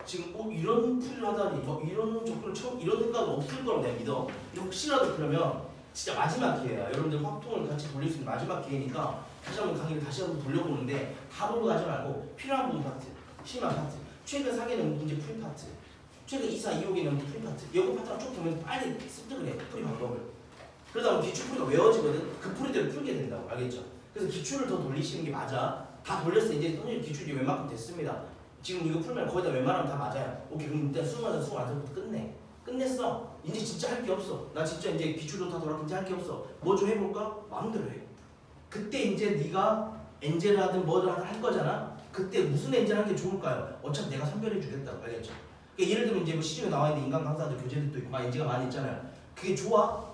지금 이런 풀이를 하다니 이런 접근을 처음 이런 생각은 없을 거라고 내가 믿어. 근데 혹시라도 그러면 진짜 마지막 기회야. 여러분들 확통을 같이 돌릴 수 있는 마지막 기회니까 다시 한번 강의를 다시 한번 돌려보는데 다 보고 가지 말고 필요한 부분 파트, 심한 파트, 최근 4개는 문제 풀이 파트, 최근 2, 4, 2, 5개는 풀이 파트 이거 파트랑 쭉 보면 빨리 습득을 해. 풀이 방법을. 그러다 보면 기출 풀이가 외워지거든. 그 풀이대로 풀게 된다고. 알겠죠? 그래서 기출을 더 돌리시는 게 맞아. 다 돌렸어. 이제 선생님 기출이 웬만큼 됐습니다. 지금 이거 풀면 거의 다 웬만하면 다 맞아요. 오케이 그럼 일단 수능하자. 수능 완성부터 끝내. 끝냈어. 이제 진짜 할 게 없어. 나 진짜 이제 기출도 다 돌았고 이제 할 게 없어. 뭐 좀 해볼까? 마음대로 해. 그때 이제 네가 엔젤을 하든 뭐든 하든 할 거잖아. 그때 무슨 엔젤 하는 게 좋을까요? 어차피 내가 선별해 주겠다고. 알겠죠? 그러니까 예를 들면 이제 뭐 시중에 나와 있는 인간 강사들 교재들도 있고 막 엔젤가 많이 있잖아요. 그게 좋아?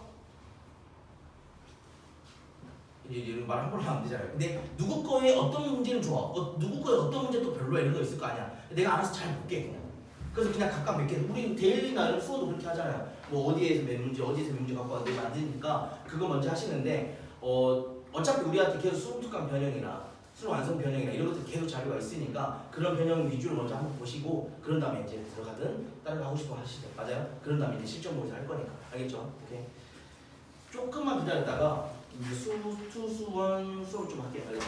이런 말 함부로 하면 안 되잖아요. 근데 누구 거에 어떤 문제는 좋아, 누구 거에 어떤 문제 또 별로야 이런 거 있을 거 아니야. 내가 알아서 잘 볼게 그냥. 그래서 그냥 각각 몇 개. 우리 데일리나 수어도 그렇게 하잖아요. 뭐 어디에서 몇 문제, 어디에서 몇 문제 갖고 왔는데 만드니까 그거 먼저 하시는데 어차피 우리한테 계속 수능 특강 변형이나 수능 완성 변형이나 이런 것들 계속 자료가 있으니까 그런 변형 위주로 먼저 한번 보시고 그런 다음에 이제 들어가든 다른 거 하고 싶어 하시죠. 맞아요? 그런 다음에 이제 실전 모의사 할 거니까. 알겠죠? 오케이. 조금만 기다렸다가 이제 수투수원 수업 좀 할게요. 알겠죠?